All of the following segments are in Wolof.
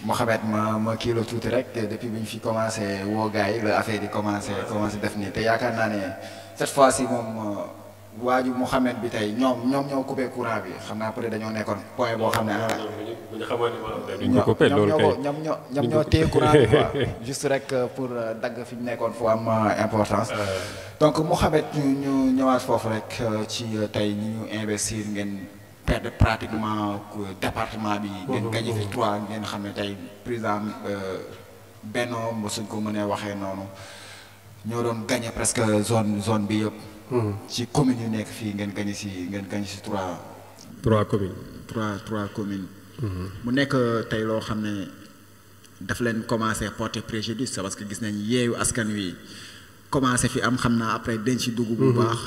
Mohamed ma kii la tuuti rek depuis bi ñu fi commencé woo gars yi la affaire yi commencé def nii te yaakaar naa ne cette fois-ci moom waaju Mohamed bi tey ñoom ñoo coupé courant bi xam naa peut-être dañoo nekkoon point boo xam ne. bu ñu xamoon ni duñ ko coupé loolu kay ñoom ñoo téye courant bi quoi juste rek pour dagg fi ñu nekkoon fu am importance. donc Mohamed ñu ñëwaat foofu rek ci tey ñu investir ngeen. perdre pratiquement département bi. ngeen gagné fi 3 ngeen xam ne tey président Benno ba suñ ko mënee waxee noonu ñoo doon gagné presque zone bi yëpp. ci communes yu nekk fii ngeen gagné si 3 communes. 3 communes. mu nekk tey loo xam ne daf leen commencé porter préjudice parce que gis nañ yeewu askan wi commencé fi am xam naa après dañ ci dugg bu baax.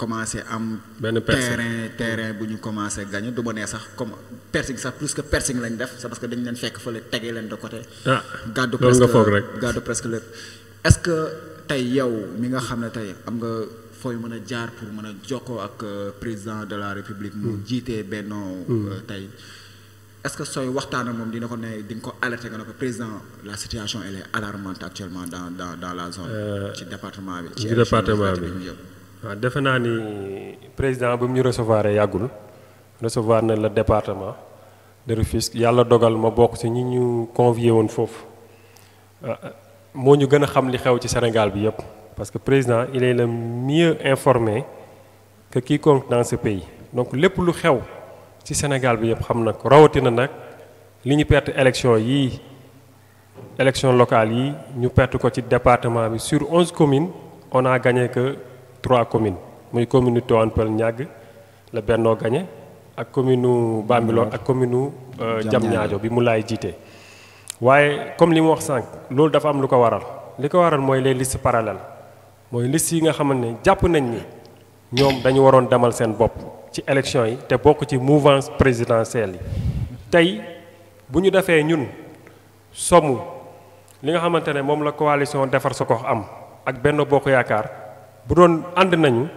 commencé am terrain bu ñu commencé gagné du ma nee sax comme persing sax plus que persing lañ def c'est parce que dañ leen fekk fële tegee leen de côté. gàddu presque lépp est-ce que tey yow mi nga xam ne tey am nga fooy mën a jaar pour mën a jokkoo ak président de la république mu jiitee Benno tey est-ce que sooy waxtaan ak moom dina ko ne di nga ko alerter nga ne ko président la situation elle est alarmante actuellement dans la zone ci département bi ci département bi waaw defe naa ni président bi mu ñu recevoir yàggul recevoir na le département de Rufisque yàlla dogal ma bokk ci ñi ñu convié woon foofu moo ñu gën a xam li xew ci Sénégal bi yëpp parce que président il est le mieux informé que quiconque dans ce pays donc lépp lu xew ci Sénégal bi yëpp xam na ko rawatina nag li ñu perte élection locale yi ñu perte ko ci département bi sur 11 communes on a gagné que 3 communes muy commune Tivaouane Peulh Niague la Benno gagné ak commune Bambilor ak commune Diamniadio bi mu laay jiite. waaye comme li mu wax sànq loolu dafa am lu ko waral li ko waral mooy les listes parallèles mooy listes yi nga xamante ne jàpp nañ ni ñoom dañu waroon demal seen bopp ci élection yi te bokk ci mouvance présidentielle yi tey bu ñu defee ñun somme li nga xamante ne moom la coalition Defar Sa Gox am ak Benno Bokk Yaakaar. bu doon ànd nañu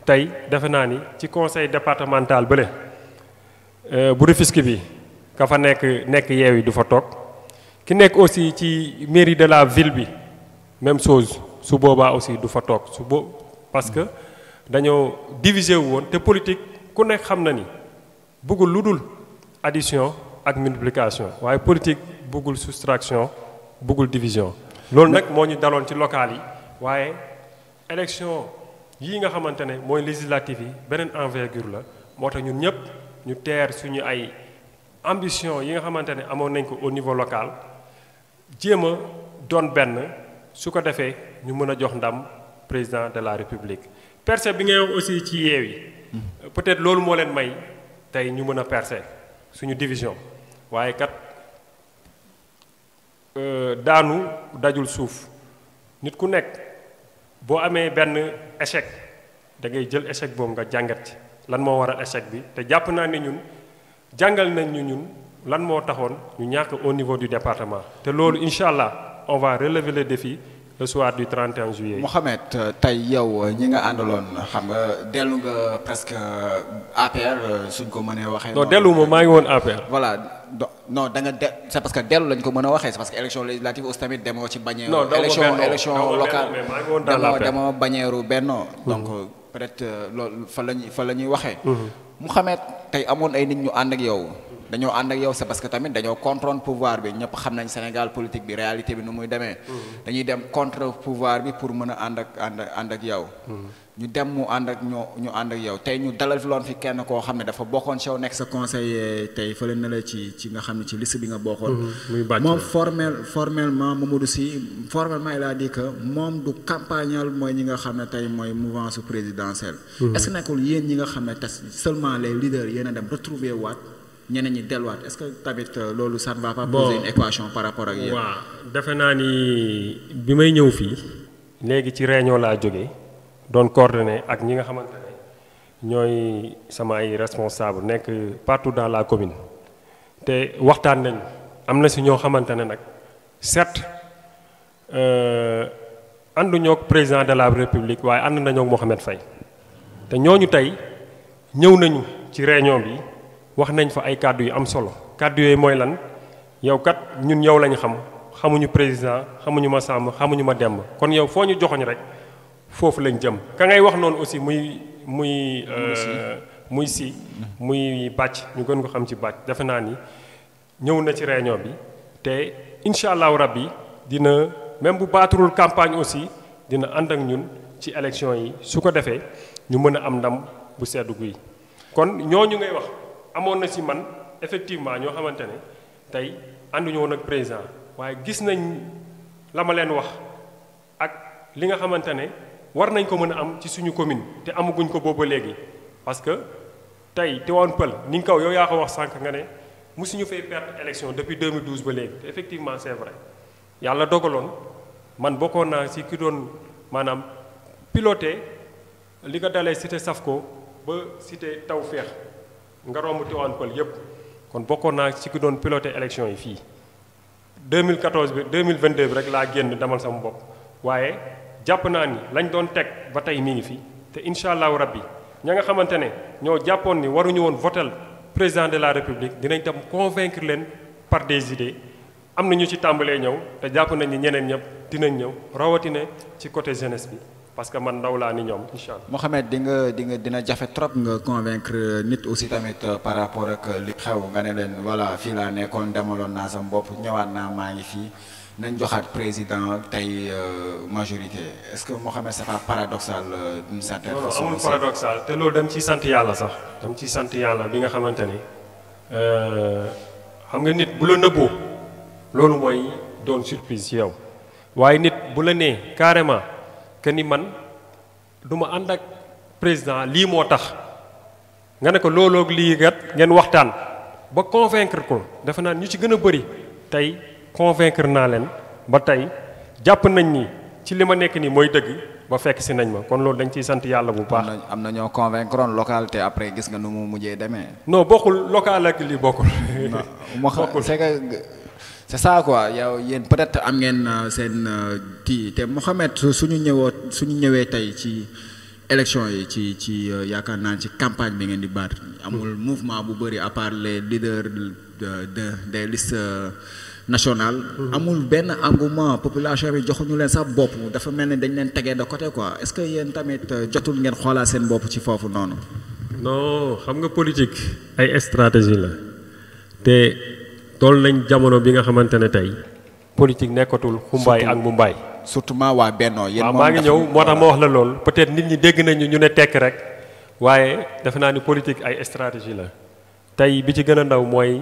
tey defe naa ni ci conseil départemental bële bu Rufisque bi ka fa nekk Yewwi du fa toog ki nekk aussi ci mairie de la ville bi même chose su boobaa aussi du fa toog parce que dañoo diviser wu woon te politique ku nekk xam na ni bëggul lu dul addition ak multiplication waaye politique bëggul soustraction bëggul division loolu nag moo ñu daloon ci local yi waaye élection yii nga xamante ne mooy législative yi beneen envergure la moo tax ñun ñëpp ñu teer suñu ay ambition yi nga xamante ne amoon nañ ko au niveau local jéem a doon benn su ko defee ñu mën a jox ndam président de la république. percée bi ngay wax aussi ci Yewwi peut-être loolu moo leen may tey ñu mën a percer suñu division waaye kat daanu dajul suuf nit ku nekk. boo amee benn échec da ngay jël échec boobu nga jàngat ci lan moo waral échec bi te jàpp naa ne ñun jàngal nañ ñu ñun lan moo taxoon ñu ñàkk au niveau du département te loolu incha allah on va relever le défi le soir du 31 juillet. Mohamed tey yow ñi nga àndaloon xam nga dellu nga presque APR suñ ko mënee waxee. non dellu ma maa ngi woon APR. voilà non da nga c'est parce que dellu lañ ko mën a waxee c'est parce que élection législative aussi tamit demoo ci bañeeru. non élection locale demoo bañeeru Benno donc peut-être loolu fa la ñuy waxee. Mohamed tey amoon ay nit ñu ànd ak yow. dañoo ànd ak yow c'est parce que tamit dañoo contrôle pouvoir bi ñëpp xam nañ Sénégal politique bi réalité bi nu muy demee. dañuy dem contre pouvoir bi pour mën a ànd ak yow. ñu dem mu ànd ak ñu ànd ak yow tey ñu dalal fi loon fi kenn koo xam ne dafa bokkoon ci yow nekk sa conseiller tey fële na la ci nga xam ne ci liste bi nga bokkoon. moom formellement Mamadou Sy formellement il a dit que moom du campagnal mooy ñi nga xam ne tey mooy mouvance présidentielle. est-ce que nekkul yéen ñi nga xam ne te seulement les leaders yéen a dem retrouver waat. ñeneen ñi delluwaat est-ce que tamit loolu ça ne va pas poser une équation par rapport ak yéen. waaw defe naa ni bi may ñëw fii léegi ci réunion laa jógee doon coordonné ak ñi nga xamante ne ñooy sama ay responsable nekk partout dans la commune te waxtaan nañ am na si ñoo xamante ne nag certes ànduñoo ak président de la république waaye ànd nañoo ak Mohamed Faye te ñooñu tey ñëw nañu ci réunion bi. wax nañ fa ay kàddu yu am solo kàddu yooyu mooy lan yow kat ñun yow lañ xam xamuñu président xamuñu ma Samba xamuñu ma Demba kon yow foo ñu joxoñ rek foofu lañ jëm ka ngay wax noonu aussi muy bàcc ñu gën ko xam ci bàcc defe naa ni ñëw na ci réunion bi te incha allahu rabbi dina même bu baaturul campagne aussi dina ànd ak ñun ci élection yi su ko defee ñu mën a am ndam bu seddu guy kon ñooñu ngay wax amoon na ci man effectivement ñoo xamante ne tey ànduñu woon ak président waaye gis nañ la ma leen wax ak li nga xamante ne war nañ ko mën a am ci suñu commune te amaguñ ko booba léegi parce que tey Tivaouane Peulh ni nga kaw yow yaa ko wax sànq nga ne mosuñu fay perdre élection depuis 2012 ba léegi te effectivement c'est vrai yàlla dogaloon man bokkoon naa ci ki doon maanaam piloté li ko dalee cité Safko ba cité Tawfekh nga romb Tivaouane Peulh yépp kon bokkoon naa ci ki doon piloté élection yi fii 2014 bi 2022 bi rek laa génn demal sama bopp waaye jàpp naa ni lañ doon teg ba tey mi ngi fi te incha allahu rabbi ña nga xamante ne ñoo jàppoon ni waruñu woon votel président de la république dinañ tam convaincre leen par des idées am na ñu ci tàmbalee ñëw te jàpp nañ ni ñeneen ñëpp dinañ ñëw rawatina ci côté jeunesse bi parce que man ndaw laa ni ñoom incha allah. Mohamed dina jafe trop nga convaincre nit aussi tamit par rapport ak li xew nga ne leen voilà fii laa nekkoon demaloon naa sama bopp ñëwaat naa maa ngi fii nañ joxaat président tey majorité est-ce que Mohamed c'est pas paradoxal d'une certaine façon. amul paradoxal te loolu dem ciy sant yàlla sax dem ciy sant yàlla bi nga xamante ni xam nga nit bu la nëbboo loolu mooy doon surprise ci yow waaye nit bu la nee carrément que ni man du ma ànd ak président lii moo tax nga ne ko looloog lii gat ngeen waxtaan ba convaincre ko defe naa ñu ci gën a bëri tey convaincre naa leen ba tey jàpp nañ ni ci li ma nekk nii mooy dëgg ba fekk si nañ ma kon loolu dañ ciy sant yàlla bu baax. am na ñoo convaincre woon local te après gis nga nu mu mujjee demee. non bokkul local ak lii bokkul. bokkul c'est que c'est ça quoi yow yéen peut-être am ngeen seen kii te Mohamed suñu ñëwee tey ci élection yi ci yaakaar naa ci campagne bi ngeen di baat amul mouvement bu bëri à part les leaders des listes nationales. amul benn engouement population bi joxuñu leen sax bopp dafa mel ni dañ leen tegee de côté quoi est-ce que yéen tamit jotul ngeen xoolaat seen bopp ci foofu noonu. non xam nga politique ay stratégie la te. tool nañ jamono bi nga xamante ne tey politique nekkatul xumbaay ak mumbaay surtout waa Benno yéen maa ngi ñëw moo tax ma wax la lool peut-être nit ñi dégg nañu ñu ne tekk rek waaye defe naa ni politique ay stratégie la tey bi ci gën a ndaw mooy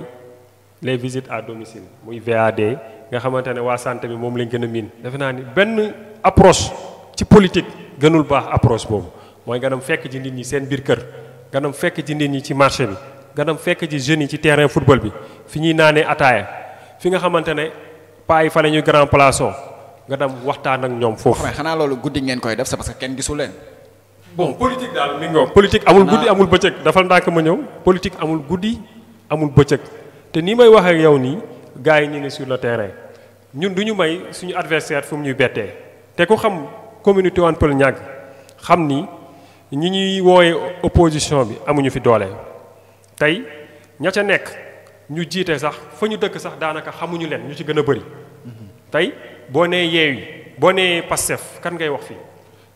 les visites à domicile muy VAD nga xamante ne waa santé bi moom lañ gën a miin defe naa ni benn approche ci politique gënul baax approche boobu mooy nga dem fekk ci nit ñi seen biir kër nga dem fekk ci nit ñi ci marché bi nga dem fekk ci jeunes yi ci terrain football bi fi ñuy naanee ataaya fi nga xamante ne paa yi fa la ñuy grand plaçon nga dem waxtaan ak ñoom foofu. xanaa loolu guddi ngeen koy def c'est parce que kenn gisul leen. bon politique daal mi ngi politique amul guddi amul bëccëg dafal ndànk ma ñëw politique amul guddi amul bëccëg te nii may wax ak yow nii gars yi ñu ngi sur le terrain ñun du ñu may suñu adversaire fu mu ñuy bettee te ku xam commune Tivaouane Peulh Niaga xam ni ñi ñuy wooye opposition bi amuñu fi doole. tey ña ca nekk ñu jiite sax fa ñu dëkk sax daanaka xamuñu leen ñu ci gën a bëri tey boo nee Yewwi boo nee Pastef kan ngay wax fii.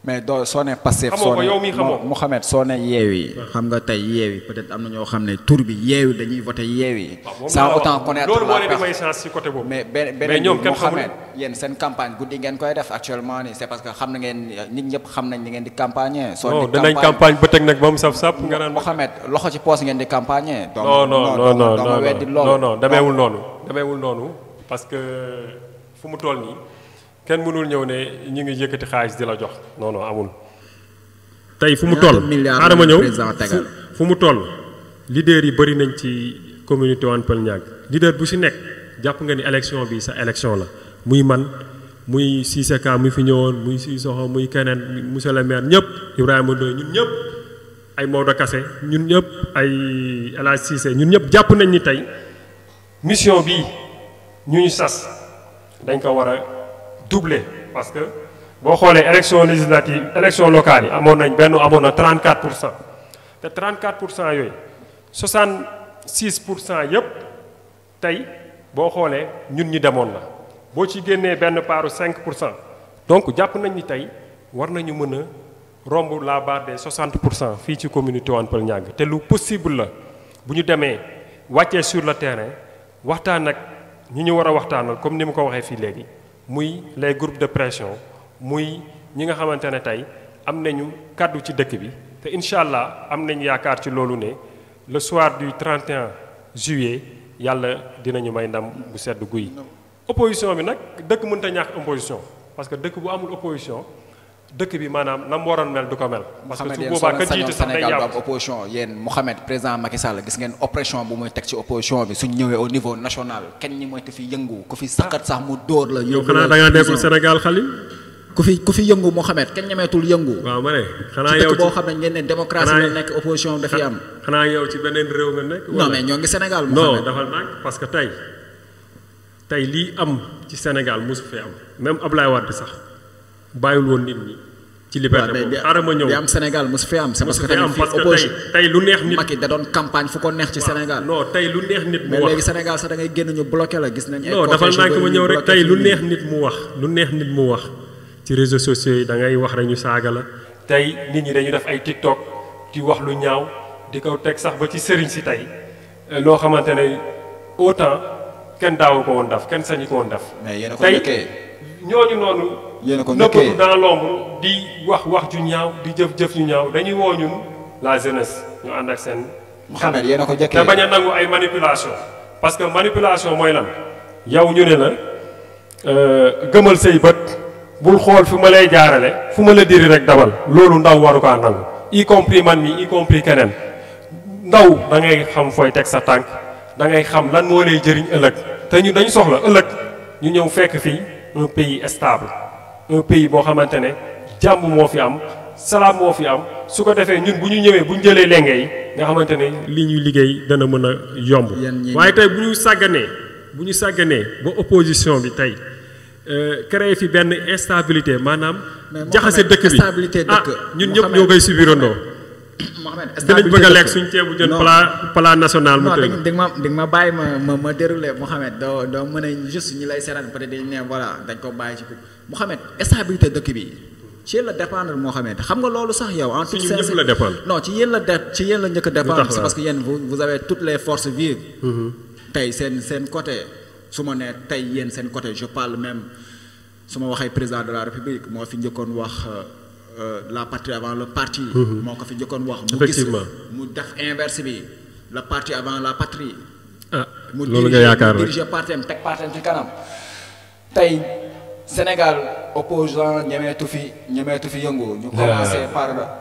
mais doo soo nee Pastef xamoo ko yow mii xamoo Mouhamed soo nee Yewwi xam nga tey Yewwi peut-être am na ñoo xam ne tur bi Yewwi dañuy voté Yewwi. sans autant connaître loolu moo leen di may chance ci côté boobu. mais beneen bi Mouhamed yéen seen campagne guddi ngeen koy def actuellement nii c'est parce que xam na ngeen nit ñëpp xam nañ ni ngeen di campagner. soo di danañ campagne ba teg nag ba mu saf-saf nga naan. Mouhamed loxo ci poos ngeen di campagner. non demeewul noonu parce que fu mu toll nii. kenn mënul ñëw ne ñu ngi yëkkati xaalis di la jox non amul. tey fu mu toll xaaral ma ñëw fu mu toll leader yi bëri nañ ci commune Tivaouane Peulh Niaga leader bu si nekk jàpp nga ni élection bi sa élection la muy man muy Cissé Ka muy fi ñëwoon muy Sissoko muy keneen monsieur le maire ñëpp Ibrahima Ndoye ñun ñëpp ay Maodo Kassé ñun ñëpp ay El Hadj Cissé ñun ñëpp jàpp nañ ni tey mission bii ñu sas dañ ko war a doublé parce que boo xoolee élection législative élection locale yi amoon na 34% te 34% yooyu 66% yëpp tey boo xoolee ñun ñi demoon na boo ci génnee benn paaru 5% donc jàpp nañ ni tey war nañu mën a romb la barre des 60% fii ci commune Tivaouane Peulh Niaga te lu possible la bu ñu demee wàccee sur le terrain waxtaan ak ñi ñu war a waxtaanal comme ni ma ko waxee fii léegi muy les groupes de pression muy ñi nga xamante ne tey am nañu kàddu ci dëkk bi te incha allah am nañu yaakaar ci loolu ne le soir du 31 juillet yàlla dinañu may ndam bu sedd guy. opposition bi nag dëkk mënut a ñàkk opposition parce que dëkk bu amul opposition dëkk bi maanaam na mu waroon mel du ko mel. parce que su boobaa ka jiite sax day yàqu opposition yéen Mouhamed président Macky Sall gis ngeen oppression bu muy teg ci opposition bi suñ ñëwee au niveau national kenn ñi mooy te fi yëngu ku fi saqat sax mu dóor la. yow xanaa da ngaa nekkul Sénégal Khalil. ku fi yëngu Mouhamed kenn ñemeetul yëngu. waaw ma ne xanaa yow ci boo xam ne ngeen ne démocratie la nekk opposition dafay am. xanaa yow ci beneen réew nga nekk. non mais ñoo ngi Sénégal Mouhamed non dafa nag parce que tey lii am ci Sénégal mosu fee am même Ablaye Wade sax bàyyiwul woon nit ñi. ci liberté boobu xaaral ma ñëw di am Sénégal mosu fee am. c'est parce que tamit fii opposition tey lu neex nit. Macky da doon campagne fu ko neex ci Sénégal. non tey lu neex nit mu wax mais léegi Sénégal sax da ngay génn ñu bloqué la gis nañ. non dafa nag ma ñëw rek tey lu neex nit mu wax lu neex nit mu wax. ci réseaux sociaux yi da ngay wax rek ñu saaga la tey nit ñi dañu def ay TikTok di wax lu ñaaw di ko teg sax ba ci sëriñ si tey loo xamante ne autant kenn daawu ko woon def kenn sañu ko woon def. mais yéen a ko tey njëkkee ñooñu noonu. yéen a ko njëkkee nëbbatu dans l'ombre di wax ju ñaaw di jëf ju ñaaw dañuy woo ñun la jeunesse ñu ànd ak seen. Mouhamed yéen a ko njëkkee te bañ a nangu ay manipulation parce que manipulation mooy lan yow ñu ne la gëmal say bët. bul xool fu ma lay jaarale fu ma la diri rek dabal loolu ndaw waru kaa nangu y compris man mi y compris keneen ndaw da ngay xam fooy teg sa tànk da ngay xam lan moo lay jëriñ ëllëg te ñun dañu soxla ëllëg ñu ñëw fekk fii un pays stable un pays boo xamante ne jàmm moo fi am salaam moo fi am su ko defee ñun bu ñu ñëwee bu ñu jëlee lenge yi nga xamante ne li ñuy liggéey dana mën a yomb waaye tey bu ñu sàgganee ba opposition bi tey créé fi benn instabilité maanaam. jaxase dëkk bi ñun ñëpp ñoo koy subirandoo. Mohamed dinañ bëgg a lekk suñ ceebu jën plat national. mu tënk di nga ma bàyyi ma déroulé Mohamed doo mën a juste ñi lay seetaan peut être dañ ne voilà dañ ko bàyyi ci ko Mohamed stabilité dëkk bi ci yéen la dépendre Mohamed xam nga loolu sax yow. en toute ñëpp la dépendre. non ci yéen la njëkk a dépendre. c'est parce que yéen vous avez toutes les forces vives. tey seen côté. su ma nee tey yéen seen côté je parle même su ma waxee président de la république moo fi njëkkoon wax la patrie avant le parti. moo ko fi njëkkoon wax. mu gis mu def inverse bi le parti avant la patrie. loolu nga yaakaar mu diriger partem teg partem ci kanam. tey Sénégal opposant ñemeetu fi yëngu. ñu commencé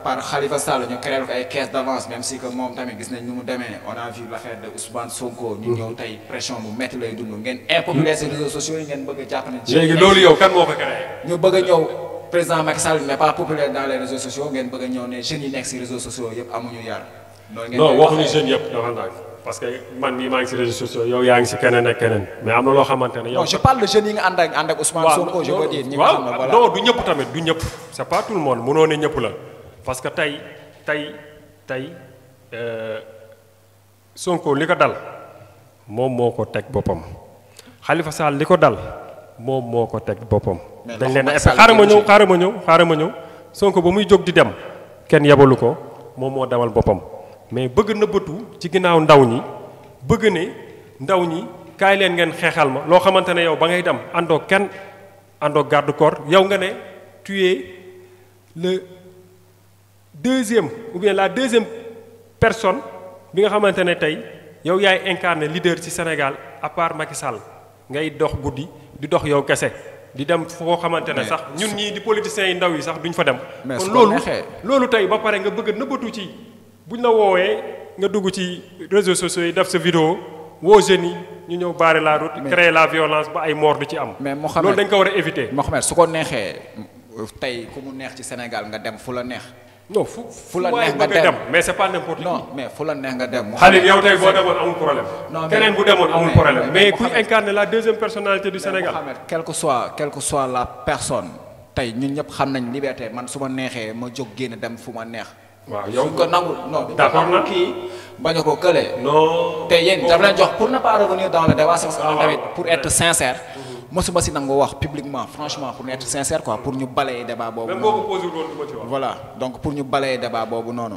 par Khalifa Sall ñu créé ko ay caisse d'avance même si que moom tamit gis nañ ni mu demee on a vu l'affaire de Ousmane Sonko. ñu ñëw tey pression bu métti lay dund ngeen impopulaire ces réseaux sociaux yi ngeen bëgg a jàpp ne. léegi loolu yow kan moo ko créé. ñu bëgg a ñëw président Macky Sall n'est pas populaire dans les réseaux sociaux ngeen bëgg a ñëw ne jeunes yi nekk si réseaux sociaux yëpp amuñu yar. non waxuñu jeunes yëpp dafa naan parce que man mii maa ngi si réseaux sociaux yow yaa ngi si keneen ak keneen mais am na loo xamante ne yow. non je parle de jeunes yi nga ànd ak Ousmane Sonko je veux dire. ñi nga xam ne voilà non du ñëpp tamit du ñëpp c'est pas tout le monde mënoo ne ñëpp la parce que tey Sonko li ko dal moom moo ko teg boppam Khalifa Sall li ko dal moom moo ko teg boppam. dañ leen a effet xaaral ma ñëw Sonko ba muy jóg di dem kenn yabalu ko moom moo dawal boppam. mais bëgg nëbbatu ci ginnaaw ndaw ñi bëgg ne ndaw ñi kaay leen ngeen xeexal ma loo xamante ne yow ba ngay dem àndoo garde corps yow nga ne tu es le deuxième ou bien la deuxième personne bi nga xamante ne tey yow yaay incarné leader ci Sénégal à part Macky Sall ngay dox guddi di dox yow kese di dem foo xamante ne sax ñun ñii di politiciens yi ndaw yi sax duñ fa dem. kon loolu tey ba pare nga bëgg a nëbbatu ci. buñ la woowee nga dugg ci réseaux sociaux yi def sa vidéo woo jeunes yi ñu ñëw barrer la route. créer la violence ba ay mort du ci am. mais Mohamed loolu dañ ko war a éviter. Mohamed su ko neexee tey ku mu neex ci Sénégal nga dem fu la neex. non fu la neex nga dem mais c'est pas n'importe qui. non mais fu la neex nga dem. Khalil yow tey boo demoon amul problème. non keneen bu demoon amul problème mais kuy incarner la deuxième personnalité du Sénégal. Mohamed quelle que soit la personne tey ñun ñëpp xam nañ liberté man su ma neexee ma jóg génn dem fu ma neex. waaw yow suñ ko nangu non d'accord na kii bañ a ko këlee. non te yéen daf leen jox pour ne pas revenir dans le débat parce que tamit pour être sincère. mosuma si nangu wax publiquement franchement pour être sincère quoi pour ñu balayer débat boobu. même boo ko posé woon du ma ci wax. voilà donc pour ñu balayer débat boobu noonu.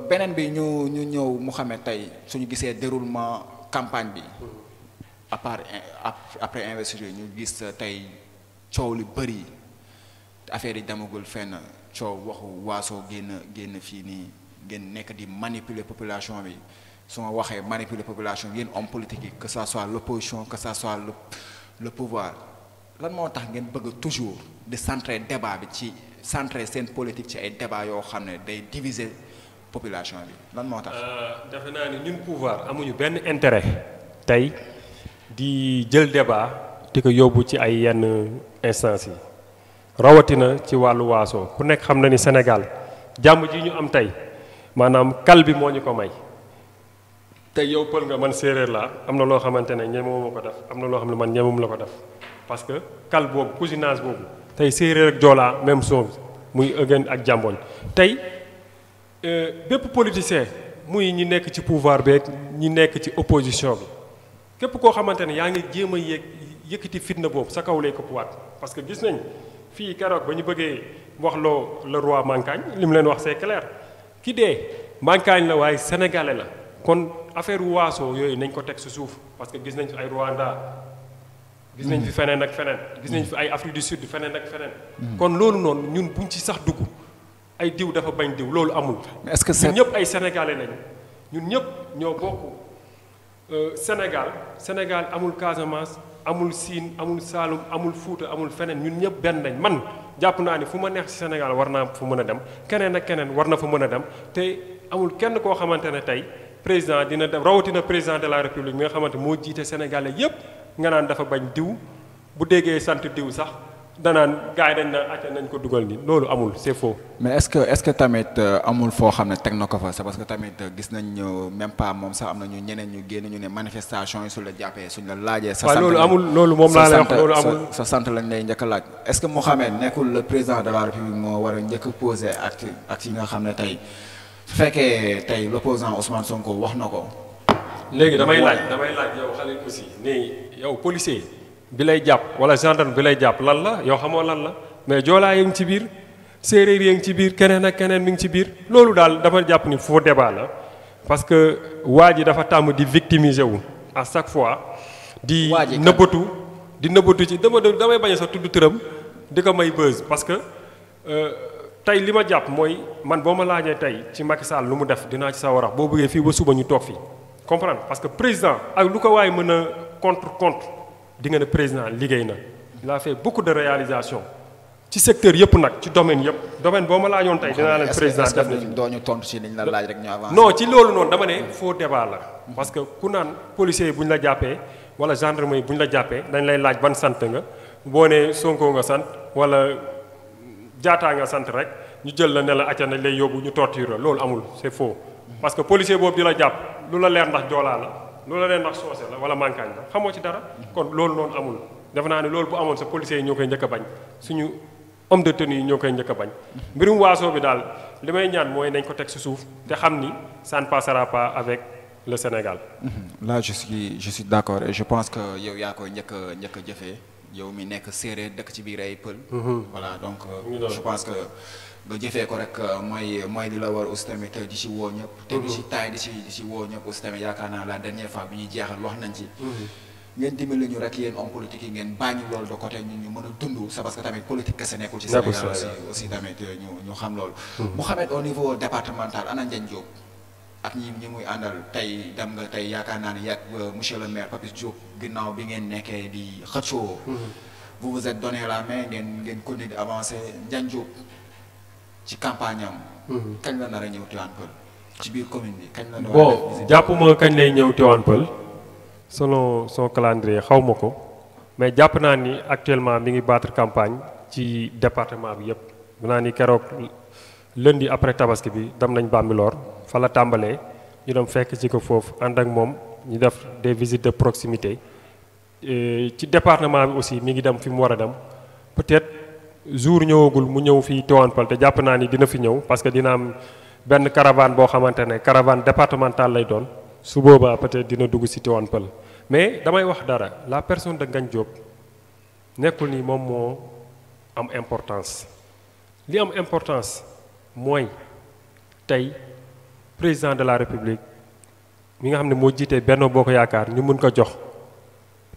beneen bi ñu ñëw Mouhamed tey suñu gisee déroulement campagne bi. à part après investiture ñu gis tey coow li bëri affaire yi demagul fenn coow waxu waaso génn fii nii ngeen nekk di manipuler population bi su ma waxee manipuler population bi yéen homme politique yi que ça soit l'opposition que ça soit le pouvoir lan moo tax ngeen bëgg toujours di centrer débat bi ci centrer seen politique ci ay débat yoo xam ne day diviser population bi lan moo tax. defe naa ni ñun pouvoir amuñu benn intérêt tey di jël débat di ko yóbbu ci ay yenn instances yi rawatina ci wàllu waaso ku nekk xam na ni Sénégal jàmm ji ñu am tey maanaam kal bi moo ñu ko may. tey yow pël nga man séeréer laa am na loo xamante ne ñemewuma ko def am na loo xam ne man ñemewum la ko def parce que kal boobu cousinage boobu tey séeréer ak joolaa même chose muy ëgën ak jàmboñ tey bépp politicien muy ñi nekk ci pouvoir beeg ñi nekk ci opposition bi képp koo xamante ne yaa ngi jéem a yëkkati fitna boobu sa kaw lay këppwaat parce que gis nañ fii keroog ba ñu bëggee wax loo le roi Mankagne li mu leen wax c'est clair ki dee Mankagne la waaye sénégalais la kon affaire waaso yooyu nañ ko teg si suuf parce que gis nañ fi ay Rwanda gis nañ fi feneen ak feneen gis nañ fi ay Afrique du Sud feneen ak feneen kon loolu noonu ñun buñ ci sax dugg ay diw dafa bañ diw loolu amul est-ce que ñun ñëpp ay sénégalais lañu ñun ñëpp ñoo bokk Sénégal amul Casamance amul Sine amul Saloum amul Fouta amul feneen ñun ñëpp benn lañ man jàpp naa ni fu ma neex ci Sénégal war naa fa mën a dem keneen ak keneen war na fa mën a dem te amul kenn koo xamante ne tey président dina dem rawatina président de la république mi nga xamante moo jiite sénégalais yépp nga naan dafa bañ diw bu déggee sant diw sax danaan gars yi dañ naan acca nañ ko dugal ni loolu amul c'est faux. mais est-ce que tamit amul foo xam ne teg na ko fa c'est parce que tamit gis nañ même pas moom sax am na ñu ñeneen ñu génn ñu ne manifestation yi su la jàppee suñ la laajee. sa sant loolu amul loolu moom laa lay wax loolu amul sa sant lañ lay njëkk a laaj. est-ce que Mouhamed nekkul le président de la république moo war a njëkk a poser acte yi nga xam ne tey. su fekkee tey l'opposant Ousmane Sonko wax na ko. léegi damay laaj yow xale aussi nii yow policier bi lay jàpp wala gendarme bi lay jàpp lan la yow xamoo lan la mais joolaa yi ngi ci biir séeréer yi ngi ci biir keneen ak keneen mi ngi ci biir loolu daal dama jàpp ni faux débat la parce que waa ji dafa tàmm di victimiser wu à chaque fois. di nëbbatu ci damay bañ a sa tudd tëram di ko may buzz parce que. tey li ma jàpp mooy man boo ma laajee tey ci Macky Sall lu mu def dinaa ci sa war a boo bëggee fii ba suba ñu toog fii comprendre parce que président ak lu ko waaye mën a contre di nga ne président liggéey na il a fait beaucoup de réalisations ci secteur yëpp nag ci domaine yëpp domaine boo ma laajoon tey dinaa leen président def na doo ñu tontu ci liñ la laaj rek ñu avancé. non ci loolu noonu dama ne faux débat la parce que ku naan policiers yi bu ñu la jàppee wala gendarme yi bu ñu la jàppee dañ lay laaj ban sant nga boo nee Sonko nga sant wala jaataa nga sant rek ñu jël la ne la acca nañ lay yóbbu ñu torture loolu amul c'est faux parce que policier boobu di la jàpp lu la leer ndax joolaa la lu la leer ndax soose la wala Mankagne la xamoo ci dara kon loolu noonu amul defe naa ne loolu bu amoon sa policiers yi ñoo koy njëkk a bañ suñu homme de tenue yi ñoo koy njëkk a bañ mbirum waaso bi daal li may ñaan mooy nañ ko teg ci suuf te xam ni ça ne passera pas avec le Sénégal. Là je suis d'accord et je pense que yow yaa koy njëkk a jëfee yow mi nekk séeréer dëkk ci biir ay pël. voilà donc je pense que nga jëfee ko rek mooy li la war aussi tamit di ci woo ñëpp. te di ci taay di ci woo ñëpp aussi tamit yaakaar naa la dernière fois bi ñuy jeexal wax nañ ci. ngeen dimbali ñu rek yéen homme politique yi ngeen bàyyi loolu de côté ñu mën a dund c'est parce que tamit politique kese nekkul ci Sénégal aussi tamit ñu xam loolu. Mouhamed au niveau départemental ana Ndiagne Diop ak ñi muy àndal tey dem nga tey yaakaar naa ne yàgg monsieur le maire Papis Diop ginnaaw bi ngeen nekkee di xëccoo. vous vous êtes donné la main ngeen continuer di avancer Ndiagne Diop ci campagne am. kañ la nar a ñëw Tivaouane Peulh ci biir commune bi kañ la. bon jàppuma kañ lay ñëw Tivaouane Peulh selon son calendrier xaw ma ko mais jàpp naa ni actuellement mi ngi battre campagne ci département bi yépp naa ni keroog lundi après tabaski bi dem nañ Bambilor fa la tàmbalee ñu dem fekk ci ko foofu ànd ak moom ñu def des visites de proximité ci département bi aussi mi ngi dem fi mu war a dem peut-être jour ñëwagul mu ñëw fii Tivaouane Peulh te jàpp naa ni dina fi ñëw parce que dina am benn caravane boo xamante ne caravane départementale lay doon su boobaa peut-être dina dugg si Tivaouane Peulh mais damay wax dara la personne de Ngagne Diop nekkul ni moom moo am importance li am importance mooy tey président de la république mi nga xam ne moo jiitee Benno Bokk Yaakaar ñu mun ko jox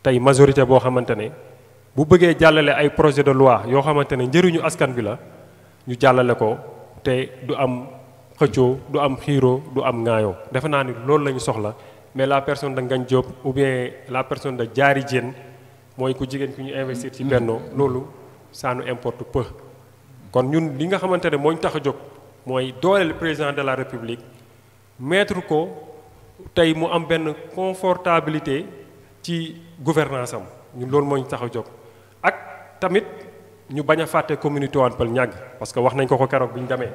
tey majorité boo xamante ne bu bëggee jàllale ay projet de loi yoo xamante ne njëriñu askan bi la ñu jàllale ko te du am xëccoo du am xiiroo du am ŋaayoo defe naa ni loolu la ñu soxla mais la personne de Ngagne Diop ou bien la personne de Diary Diène mooy ku jigéen ki ñu investir ci Benno loolu ça nous importe peu kon ñun li nga xamante ne moo ñu tax a jóg mooy dooleel président de la république mettre ko tey mu am benn confortabilité ci gouvernance am ñun loolu moo ñu tax a jóg ak tamit ñu bañ a fàtte commune Tivaouane Peulh ñàgg parce que wax nañ ko keroog bi ñu demee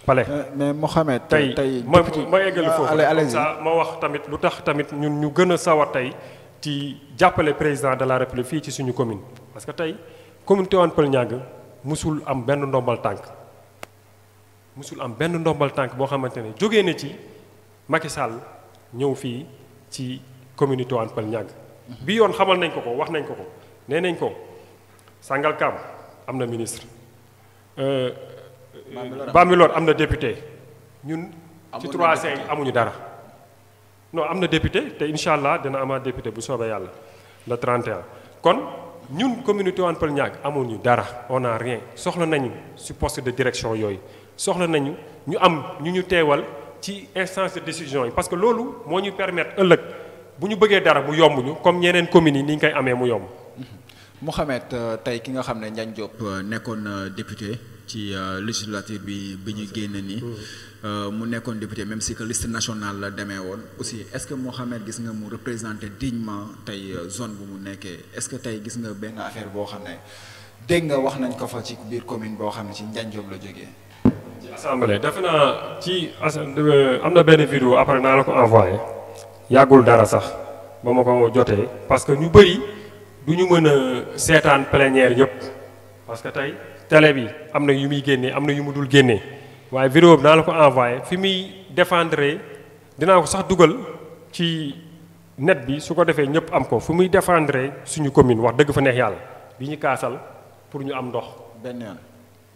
pale mais Mohamed tey ma eggali foofu comme ça ma wax tamit lu tax tamit ñun ñu gën a sawar tey ci jàppale président de la république fii ci suñu commune parce que tey commune Tivaouane Peulh ñàgg musul am benn ndombal tànk boo xamante ne jógee na ci Macky Sall ñëw fii ci commune Tivaouane Peulh ñàgg bi yoon xamal nañ ko wax nañ ko nee nañ ko Sangalkam am na ministre Bambilor am na député ñun ci 3-5 amuñu dara non am na député te incha allah dina amaat député bu soobee yàlla le 31 kon ñun commune Tivaouane Peulh ñàgg amuñu dara on a rien soxla nañu ci poste de direction yooyu soxla nañu ñu am ñu teewal ci instance de décision yi parce que loolu moo ñu permettre ëllëg bu ñu bëggee dara mu yomb ñu comme ñeneen communes yi ni ñu koy amee mu yomb. Mouhamed tey ki nga xam ne Ngagne Diop nekkoon député ci législature bi ñu génn nii mu nekkoon député même si que liste nationale la demee woon aussi est-ce que Mouhamed gis nga mu représenter dignement tey zone bu mu nekkee est-ce que tey gis nga benn affaire boo xam ne dégg nga wax nañ ko fa ci biir commune boo xam ne ci Ngagne Diop la jógee. ci assemblée defe naa ci am na benn vidéo après naa la ko envoyé yàggul dara sax ba ma ko jotee parce que ñu bëri du ñu mën a seetaan plénière yëpp parce que tey télé bi am na yu muy génnee am na yu mu dul génnee waaye vidéo bi naa la ko envoyé fi muy défendre dinaa ko sax dugal ci net bi su ko defee ñëpp am ko fi muy défendre suñu commune wax dëgg fa neex yàlla bi ñu kaasal pour ñu am ndox. benn yoon.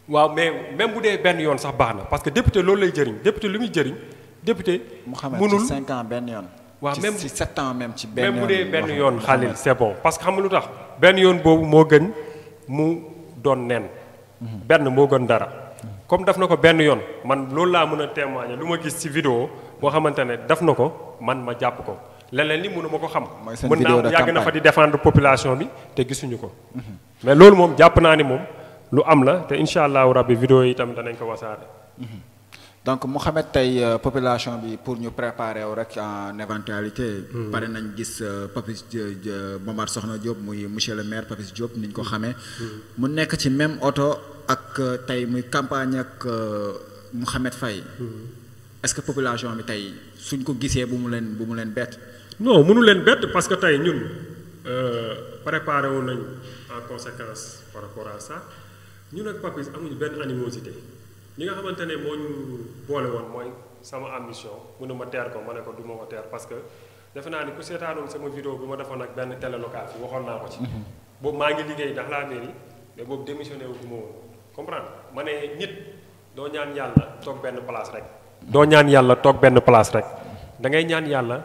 waaw mais même bu dee benn yoon sax baax na parce que député loolu lay jëriñ député lu muy jëriñ député. mënul ci 5 ans benn yoon. waaw même ci 7 ans même ci benn yoon même bu dee benn yoon xaalil c'est bon parce que xam nga lu tax benn yoon boobu moo gën mu doon nen. benn moo gën dara. comme daf na ko benn yoon man loolu laa mën a témoigner lu ma gis ci vidéo boo xamante ne daf na ko man ma jàpp ko leneen li mënu ma ko xam. mën naa yàgg na fa di défendre population bi te gisuñu ko. mais loolu moom jàpp naa ni moom lu am la te incha allahu rabbi vidéo yi itam danañ ko wasaare. donc Mouhamed tey population bi pour ñu préparer wu rek en éventualité. pare nañ gis Papis Momar Sokhna Diop muy monsieur le maire Papis Diop ni ñu ko xamee. mu nekk ci même oto ak tey muy campagne ak Mouhamed Faye. est-ce que population bi tey suñ ko gisee bu mu leen bett. non mënu leen bett parce que tey ñun préparé wu nañ en conséquence par rapport à ça ñun ak Papis amuñu benn animosité. li nga xamante ne moo ñu boole woon mooy sama ambition mënu ma teer ko ma ne ko du ma ko teer parce que defe naa ni ku seetaanoon sama vidéo bi ma defoon ak benn télé local fi waxoon naa ko ci. boobu maa ngi liggéey ndax la mairie mais boobu démissionné wu ma woon comprendre ma ne nit doo ñaan yàlla toog benn place rek. doo ñaan yàlla toog benn place rek da ngay ñaan yàlla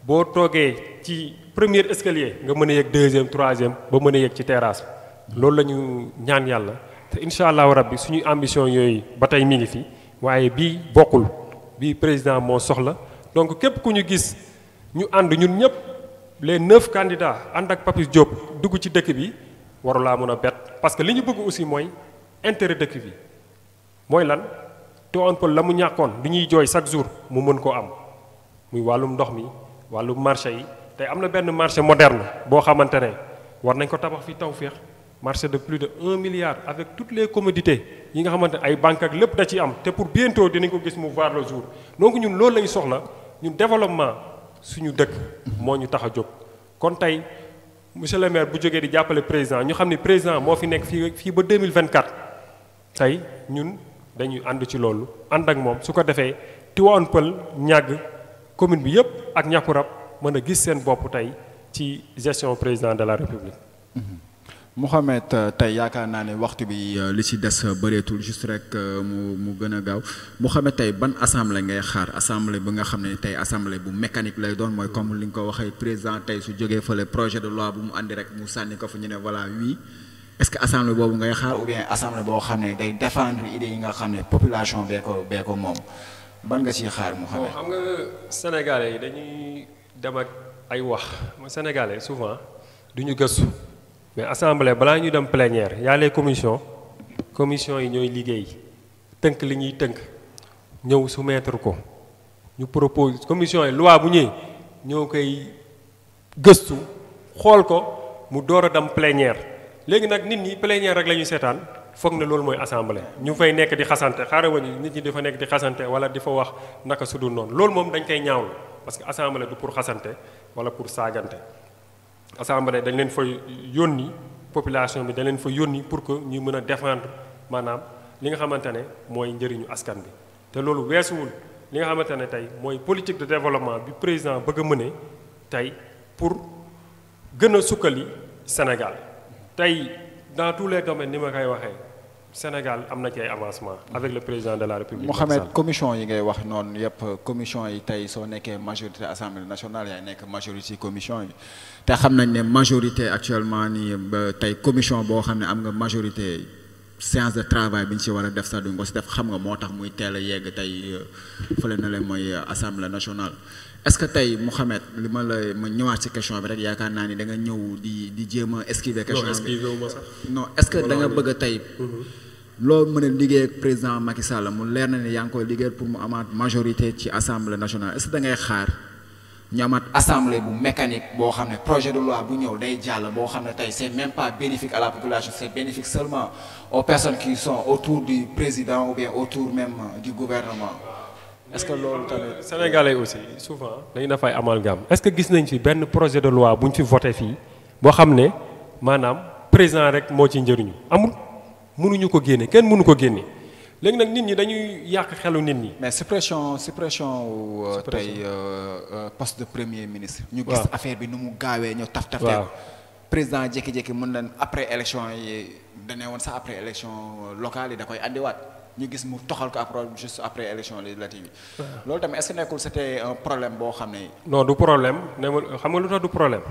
boo toogee ci premier escalier nga mën a yegg deuxième troisième ba mën a yegg ci terrasse loolu la ñu ñaan yàlla. te incha allahu rabbi suñu ambition yooyu ba tey mi ngi fi waaye bii bokkul bii président moo soxla donc képp ku ñu gis ñu ànd ñun ñëpp les 9 candidats ànd ak Papis Diop dugg ci dëkk bi warulaa mën a bett parce que li ñu bëgg aussi mooy intérêt dëkk bi mooy lan Tivaouane Peulh la mu ñàkkoon li ñuy jooy chaque jour mu mën koo am muy wàllum ndox mi wàllum marché yi tey am na benn marché moderne boo xamante ne war nañ ko tabax fi Tawfekh marché de plus de 1 milliard avec toutes les commodités yi nga xamante ne ay banques ak lépp da ciy am te pour bientôt dinañ ko gis mu voir le jour donc ñun loolu lañu soxla ñun développement suñu dëkk moo ñu tax a jóg. kon tey monsieur le maire bu jógee di jàppale président ñu xam ni président moo fi nekk fii ba 2024 tey ñun dañuy ànd ci loolu ànd ak moom su ko defee Tivaouane Peulh ñàgg commune bi yëpp ak Niakoulrab mën a gis seen bopp tey ci gestion président de la République. Mouhamed tey yaakaar naa ne waxtu bi li ci des bëreetul juste rek mu gën a gaaw Mouhamed tey ban assemblée ngay xaar assemblée bi nga xam ne tey assemblée bu mécanique lay doon mooy comme li nga ko waxee président tey su jógee fële projet de loi bu mu andi rek mu sànni ko fu ñu ne voilà oui est-ce que assemblée boobu ngay xaar ou bien assemblée boo xam ne day défendre idée yi nga xam ne population bee ko moom ban nga ciy xaar Mouhamed. xam nga sénégalais yi dañuy dem ak ay wax sénégalais souvent duñu gëstu. mais assemblée balaa ñuy dem plénière y a les commissions yi ñooy liggéey tënk li ñuy tënk ñëw soumettre ko ñu propose commission yi loi bu ñëwee ñoo koy gëstu xool ko mu door a dem plénière léegi nag nit ñi plénière rek la ñuy seetaan foog ne loolu mooy assemblée ñu fay nekk di xasante xaaral ma nit ñi dafa nekk di xasante wala di fa wax naka su dul noonu loolu moom dañ koy ñaawlu parce que assemblée du pour xasante wala pour saagante. assemblée dañ leen fa yónni population bi dañ leen fa yónni pour que ñu mën a défendre maanaam li nga xamante ne mooy njëriñu askan bi te loolu weesuwul li nga xamante ne tey mooy politique de développement bi président bëgg a mëne tey pour gën a sukkali Sénégal tey dans tous les domaines ni ma koy waxee Sénégal am na ci ay avancement avec le président de la République. Mouhamed commission yi ngay wax noonu yëpp commission yi tey soo nekkee majorité assemblée nationale yaay nekk majorité commission yi te xam nañ ne majorité actuellement nii ba tey commission boo xam ne am nga majorité séance de travail bi ñu ci war a def sax duñ ko ci def xam nga moo tax muy teel a yegg tey fële na leen mooy assemblée nationale. est-ce que tey Mouhamed li ma ñëwaat ci question bi rek yaakaar naa ni da nga ñëw di jéem a esquiver question bi non est-ce que da nga bëgg a tey loo mën a liggéey ak président Macky Sall mu leer na ne yaa ngi koy liggéey pour mu amaat majorité ci assemblée nationale est-ce que da ngay xaar ñu amaat assemblée bu mécanique boo xam ne projet de loi bu ñëw day jàll boo xam ne tey c'est même pas bénéfique à la population c'est bénéfique seulement aux personnes qui sont autour du président ou bien autour même du gouvernement est-ce que loolu tamit. Sénégalais aussi souvent dañu dafay amalgame est-ce que gis nañ fi benn projet de loi bu ñu fi voté fii boo xam ne maanaam président rek moo ci njëriñu amul. mënuñu ko génne kenn mënu ko génne léegi nag nit ñi dañuy yàq xelu nit ñi. mais suppression tey poste de premier ministre. ñu gis affaire bi nu mu gaawee ñu taf. waaw président jékki-jékki mën leen après élection yi dañu woon sax après élection locale yi da koy andiwaat ñu gis mu toxal ko après juste après élection législative yi. loolu tamit est-ce que nekkul c'était un problème boo xam ne. non du problème ne xam nga lu tax du problème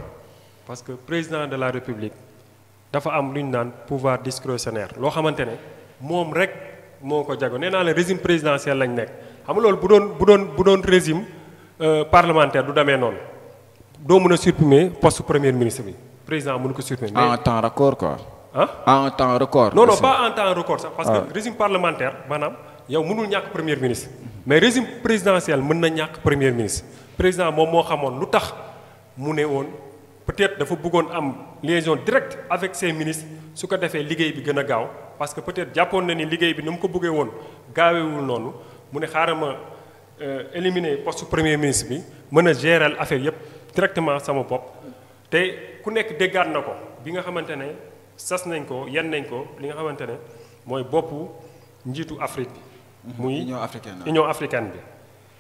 parce que président de la République. dafa am lu ñu naan pouvoir discrétionnaire loo xamante ne moom rek moo ko jago nee naa la régime présidentiel lañ nekk xam nga loolu bu doon régime parlementaire du demee noonu doo mën a supprimer poste premier ministre bi président mënu ko supprimer. en temps record quoi. ah en temps record. non pas en temps record sax. parce que régime parlementaire maanaam yow mënul ñàkk premier ministre. mais régime présidentiel mën na ñàkk premier ministre président moom moo xamoon lu tax mu ne woon. peut-être dafa bëggoon am liaison directe avec ses ministres su ko defee liggéey bi gën a gaaw parce que peut-être jàppoon na ni liggéey bi ni mu ko bëggee woon gaawewul noonu mu ne xaaral ma éliminer poste premier ministre bi mën a gérer affaire yépp directement sama bopp te ku nekk déggaat na ko bi nga xamante ne sas nañ ko yan nañ ko li nga xamante ne mooy boppu njiitu Afrique bi muy Union africaine bi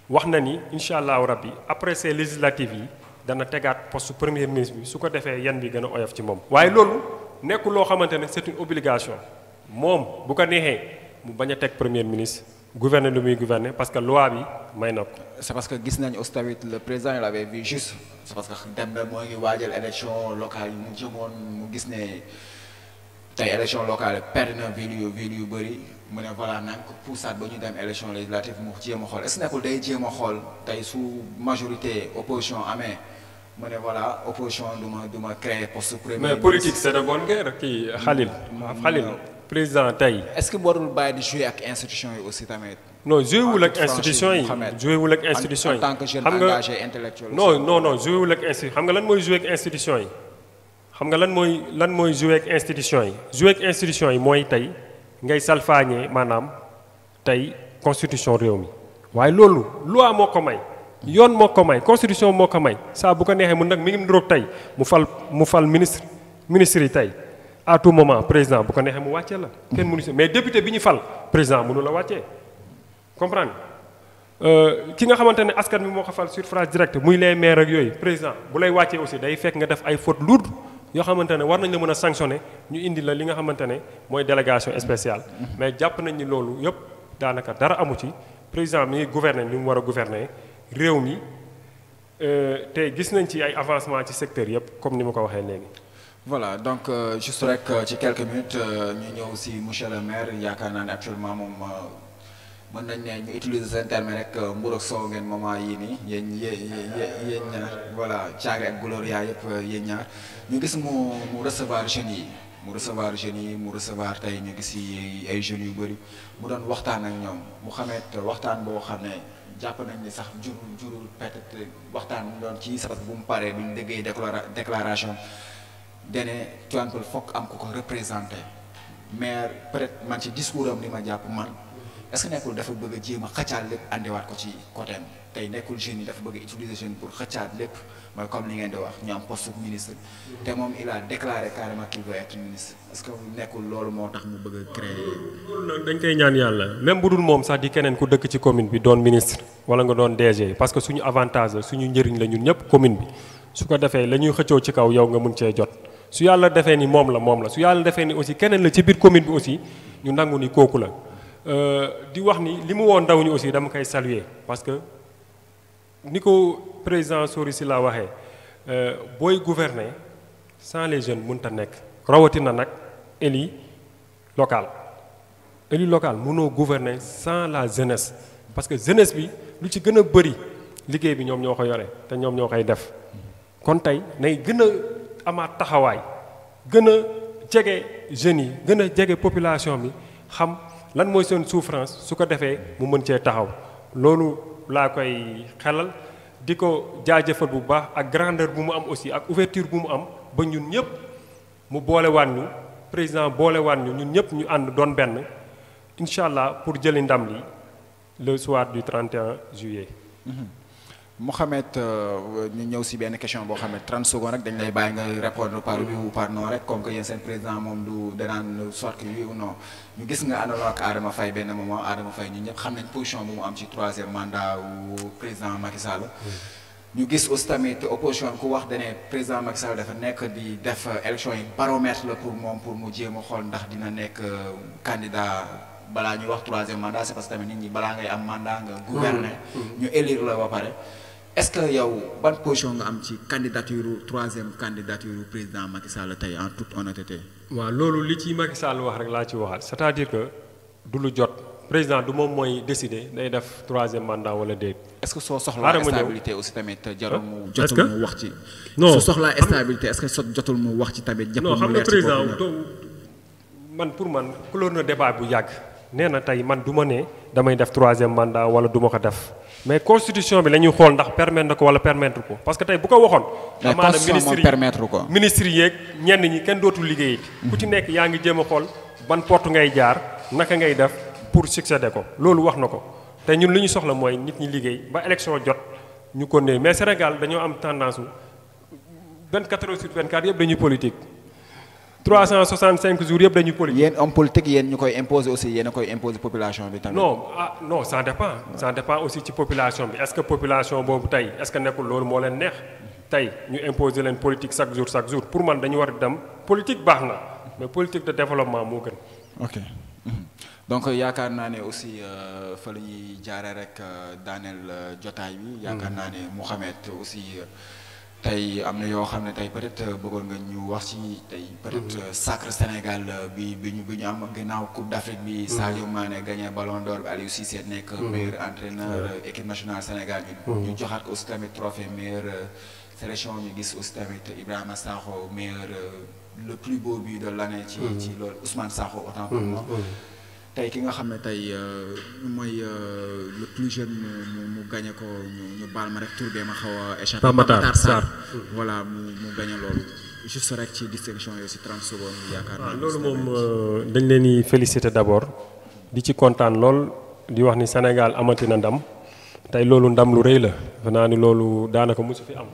wax na ni incha allahu rabbi après ces législatives yi dana tegaat poste premier ministre bi su ko defee yan bi gën a oyof ci moom waaye loolu nekkul loo xamante ne c'est une obligation moom bu ko neexee mu bañ a teg premier ministre gouverner lu muy gouverner parce que loi bi may na ko. c'est parce que gis nañu aussi tamit le président il avait vu juste c'est parce que dem na moo ngi waajal élection locale yi mu jëmoon mu gis ne tey élection locale perdre na ville yu bëri mu ne voilà nañ ko poussaat ba ñu dem élection législative mu jéem a xool est-ce que nekkul day jéem a xool tey su majorité opposition amee. mu ne voilà opposition du ma créer poste premier mais politique c'est de bonne guerre kii Khalil président tey. est-ce que warul bàyyi di jouer ak institution yi aussi tamit. non joué wul ak institution yi joué wul ak institution yi. en tant que jeune engagé intellectuel. non joué wul ak institution xam nga lan mooy joué ak institution yi. xam nga lan mooy joué ak institution yi joué ak institution yi mooy tey ngay salfaañee maanaam tey constitution réew mi waaye loolu loi moo ko may. yoon moo ko may constitution moo ko may saa bu ko neexee mun nag mi ngi niroog tey mu fal ministre yi tey à tout moment président bu ko neexee mu wàccee la. kenn mënu si mais député bi ñu fal président mënu la wàccee comprendre ki nga xamante ne askan bi moo ko fal suffrage direct muy les maires ak yooyu président bu lay wàccee aussi day fekk nga def ay fautes lourdes yoo xamante ne war nañ la mën a sanctionner ñu indi la li nga xamante ne mooy délégation spéciale. mais jàpp nañ ni loolu yëpp daanaka dara amu ci président mi ngi gouverner ni mu war a gouverner réew mi te gis nañ ci ay avancement ci secteur yëpp comme ni ma ko waxee léegi. voilà donc juste rek ci quelques minutes ñu ñëw si monsieur le maire yaakaar naa ne actuellement moom mën nañ ne ñu utiliser seen terme rek mburu ak soow ngeen moment yii nii yéen ñaar voilà Thiaga ak Gloria yëpp yéen ñaar ñu gis mu recevoir jeunes yi mu recevoir tey ñu gis yi ay jeunes yu bëri mu doon waxtaan ak ñoom mu xameet waxtaan boo xam ne jàpp nañ ni sax jurul peut-être waxtaan mu doon ci parce que bu mu paree bi ñu déggee déclaration dene Tivaouane Peulh foog am ko représenté maire peut-être man ci discours am li ma jàpp man est-ce que nekkul dafa bëgg a jéem a xëccaat lépp andiwaat ko ci côté am tey nekkul jeunes yi dafa bëgg a utiliser jeunes pour xëccaat lépp mooy comme li ngeen di wax ñu am poste ministre te moom il a déclaré carrément qu'il veut être ministre est-ce que nekkul loolu moo tax mu bëgg a créer. loolu nag dañ koy ñaan yàlla même bu dul moom sax di keneen ku dëkk ci commune bi doon ministre wala nga doon DG parce que suñu avantage la suñu njëriñ la ñun ñëpp commune bi su ko defee la ñuy xëccoo ci kaw yow nga mun cee jot. su yàlla defee ni moom la su yàlla defee ni aussi keneen la ci biir commune bi aussi ñu nangu ni kooku la di wax ni li mu woon ndaw ñi aussi dama koy saluer parce que ni ko président Sori Sylla waxee booy gouverner sans les jeunes mënut a nekk rawatina nag élu local mënoo gouverner sans la jeunesse parce que jeunesse bi lu ci gën a bëri liggéey bi ñoom ñoo ko yore te ñoom ñoo koy def kon tey nay gën a amaat taxawaay gën a jege jeunes yi gën a jege population bi xam lan mooy seen souffrance su ko defee mu mën cee taxaw loolu laa koy xelal di ko jaajëfal bu baax ak grandeur bu mu am aussi ak ouverture bu mu am ba ñun ñëpp mu boolewaan ñu président boolewaan ñu ñun ñëpp ñu ànd doon benn incha allah pour jëli ndam li le soir du 31 juillet. Mouhamed ñu ñëw si benn question boo xam ne 30 secondes rek dañ lay bàyyi nga répondre par oui ou par non rek comme que yéen seen président moom du danaan soit que oui ou non ñu gis nga àndaloo ak Adama Faye benn moment Adama Faye ñun ñëpp xam nañ position bu mu am ci 3e mandat wu président Macky Sall. ñu gis aussi tamit opposition ku wax dane président Macky Sall dafa nekk di def élection yi baromètre la pour moom pour mu jéem a xool ndax dina nekk candidat balaa ñuy wax 3e mandat c'est parce que tamit nit ñi balaa ngay am mandat nga gouverner ñu élire la ba pare. est-ce que yow ban position nga am ci candidature 3e candidature président Macky Sall tey en toute honnêteté. waaw loolu li ci Macky Sall wax rek laa ci waxaat c'est-à-dire que du lu jot président du moom mooy décider day def 3e mandat wala déet. est-ce que soo soxlaa stabilité aussi tamit jotul mu wax ci. non soo soxlaa stabilité est-ce que jotul mu wax ci tamit. non xam nga président man pour man clore na débat bu yàgg nee na tey man du ma ne damay def 3e mandat wala du ma ko def. mais constitution bi la ñuy xool ndax permettre na ko wala permettre ko parce que tey bu ko waxoon. mais constitution moom permettre ko. ministre yeeg ñenn ñi kenn dootul liggéey. ku ci nekk yaa ngi jéem a xool ban porte ngay jaar naka ngay def pour succéder ko loolu wax na ko te ñun li ñu soxla mooy nit ñi liggéey ba élection jot ñu ko ne mais Sénégal dañoo am tendance su 24 heures sur 24 yëpp dañuy politique. 365 jours yëpp dañuy politique. yéen homme politique yéen ñu koy imposer aussi yéen a koy imposer population bi tamit. non ça dépend. ça dépend aussi ci population bi est-ce que population boobu tey est-ce que nekkul loolu moo leen neex tey ñu imposer leen politique chaque jour pour man dañu war a dem politique baax na mais politique de développement moo gën. ok donc yaakaar naa ne aussi fa la ñuy jaaree rek daaneel jotaay bi. yaakaar naa ne Mouhamed aussi. tey am na yoo xam ne tey peut-être bëggoon nga ñu wax ci tey peut-être sacre Sénégal bi ñu am ginnaaw Coupe d'Afrique bi. Sadio Mané gagné Ballon d'Or bi Aliou Cissé nekk meilleur entraîneur équipe nationale Sénégal ñu joxaat ko aussi tamit trophée meilleur sélection ñu gis aussi tamit Ibrahima Sakho meilleur le plus beau but de l'année ci loolu Ousmane Sakho autant pour moi. tey ki nga xam ne tey mooy le plus jeune mu gagné ko ñu baal ma rek tur bee ma xaw a échappé. Matar Sarr voilà mu gagné loolu juste rek ci distinction yooyu ci 30 secondes yaakaar naa. loolu moom dañ leen di féliciter d'abord di ci kontaan lool di wax ni Sénégal amati na ndam tey loolu ndam lu rëy la defe naa ni loolu daanaka mosu fi am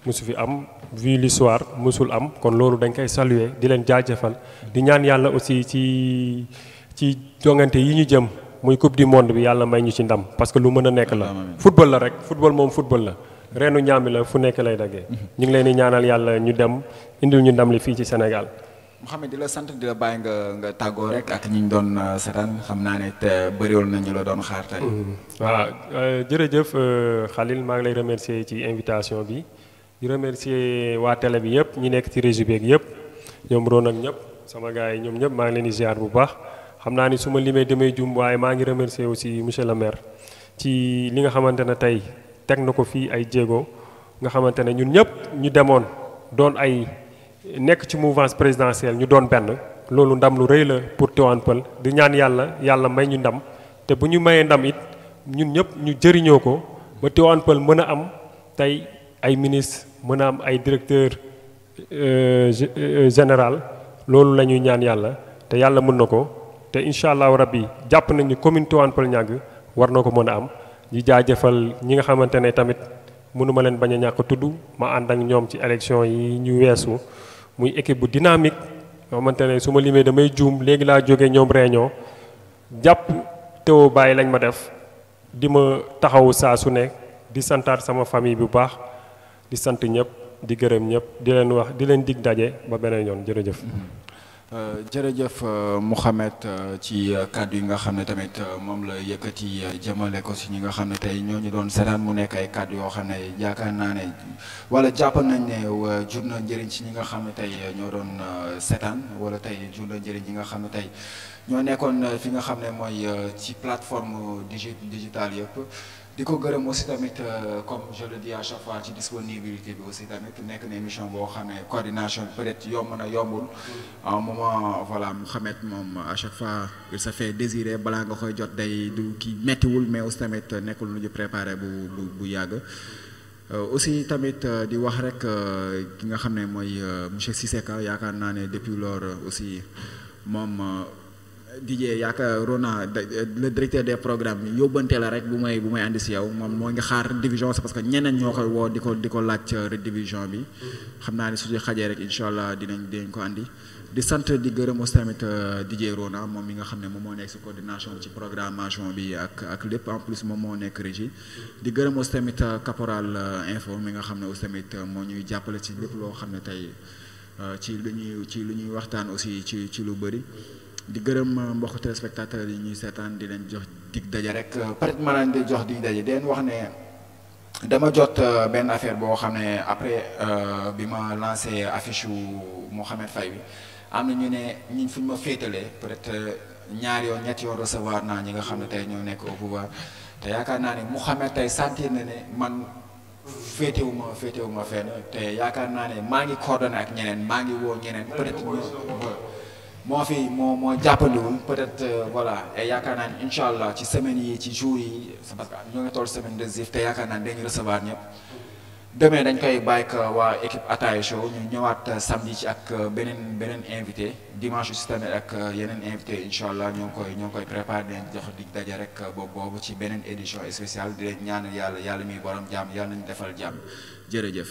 musu fi am vu l'histoire musul am kon loolu dañ koy saluer di leen jaajëfal di ñaan yàlla aussi ci jongante yi ñu jëm muy coupe du monde bi yàlla may ñu ci ndam parce que lu mën a nekk la football la rek football moom football la reenu ñaami la fu nekk lay daggee ñu ngi leen di ñaanal yàlla ñu dem indil ñu ndam li fii ci Sénégal. Mouhamed di la sant di la bàyyi nga tàggoo rek ak ñi ñu doon seetaan xam naa ne te bëriwul na ñu la doon xaar tey. waaw jërëjëf Khalil maa ngi lay remercier ci invitation bi di remercier waa télé bi yëpp ñi nekk ci régie beeg yëpp ñoom Ron ak ñëpp sama gars yi ñoom ñëpp maa ngi leen di ziar bu baax xam naa ni su ma limee damay jum waaye maa ngi remercier aussi monsieur le maire ci li nga xamante ne tey teg na ko fii ay jéego nga xamante ne ñun ñëpp ñu demoon doon ay. nekk ci mouvance présidentielle ñu doon benn loolu ndam lu rëy la pour Tivaouane Peulh di ñaan yàlla may ñu ndam te bu ñu mayee ndam it ñun ñëpp ñu jëriñoo ko ba Tivaouane Peulh mën a am tey ay ministre mën a am ay directeur général loolu la ñuy ñaan yàlla te yàlla mën na ko te incha allahu rabbi jàpp nañu commune Tivaouane Peulh Niague war na ko mën a am di jaajëfal ñi nga xamante ne tamit mënuma leen bañ a ñàkk tudd ma ànd ak ñoom ci élection yi ñu weesu muy équipe bu dynamique yoo xamante ne su ma limee damay juum léegi laa jógee ñoom réunion jàpp teewoo bàyyi lañ ma def di ma taxawu saa su nekk di santaat sama famille bu baax di sant ñëpp di gërëm ñëpp di leen wax di leen dig daje ba beneen yoon jërëjëf. jërëjëf Mouhamed ci kàddu yi nga xam ne tamit moom la yëkkati jëmale ko si ñi nga xam ne tey ñoo ñu doon seetaan mu nekk ay kàddu yoo xam ne yaakaar naa ne wala jàpp nañ ne jur na njëriñ ci ñi nga xam ne tey ñoo doon seetaan wala tey jur na njëriñ ñi nga xam ne tey ñoo nekkoon fi nga xam ne mooy ci plateforme digitale yëpp. di ko gërëm aussi tamit comme je le dis à chaque fois ci disponibilité bi aussi tamit nekk na émission boo xam ne coordination bi peut-être yomb na yombul à un moment voilà Mouhamed moom à chaque fois il se fait désirer balaa nga koy jot day du kii mettiwul mais aussi tamit nekkul lu ñu préparé bu yàgg aussi tamit di wax rek ki nga xam ne mooy monsieur Cissé Ka yaakaar naa ne depuis lors aussi moom Didier yaakaar Rona le directeur des programmes yóbbante la rek bu may andi si yow moom moo ngi xaar division c'est parce que ñeneen ñoo koy woo di ko laaj division bi xam naa ni su ci xajee rek incha allah dinañ ko andi di sant di gërëm aussi tamit Didier Rona moom mi nga xam ne moom moo nekk si coordination ci programmation bi ak lépp en plus moom moo nekk régie di gërëm aussi tamit caporal info mi nga xam ne aussi tamit moo ñuy jàppale ci lépp loo xam ne tey ci lu ñuy waxtaan aussi ci lu bëri. di gërëm mbokk téléspectateurs yi ñuy seetaan di leen jox dig daje rek peut-être ma leen di jox dig daje di leen wax ne dama jot benn affaire boo xam ne après bi ma lancé affiche yu Mouhamed Faye bi am na ñu ne ñun fu ñu ma féetalee peut-être ñaari yoon ñetti yoon recevoir naa ñi nga xam ne tey ñoo nekk au pouvoir te yaakaar naa ne Mouhamed tey sentir na ne man féetewu ma fenn te yaakaar naa ne maa ngi coordonné ak ñeneen maa ngi woo ñeneen peut-être moo jàppandiwul peut-être voilà et yaakaar naa ne incha allah ci semaine yi ci jours yi c'est parce que ñoo ngi toll semaine de Zif te yaakaar naa ne dañuy recevoir ñëpp demain dañ koy bàyyi ak waa équipe Ataaya Show ñu ñëwaat samedi ci ak beneen invité dimanche aussi tamit ak yeneen invité incha allah ñoo ngi koy préparé di leen jox dig daje rek boobu ci beneen édition spéciale di leen ñaanal yàlla muy borom jàmm yàlla nañu defal jàmm jërëjëf.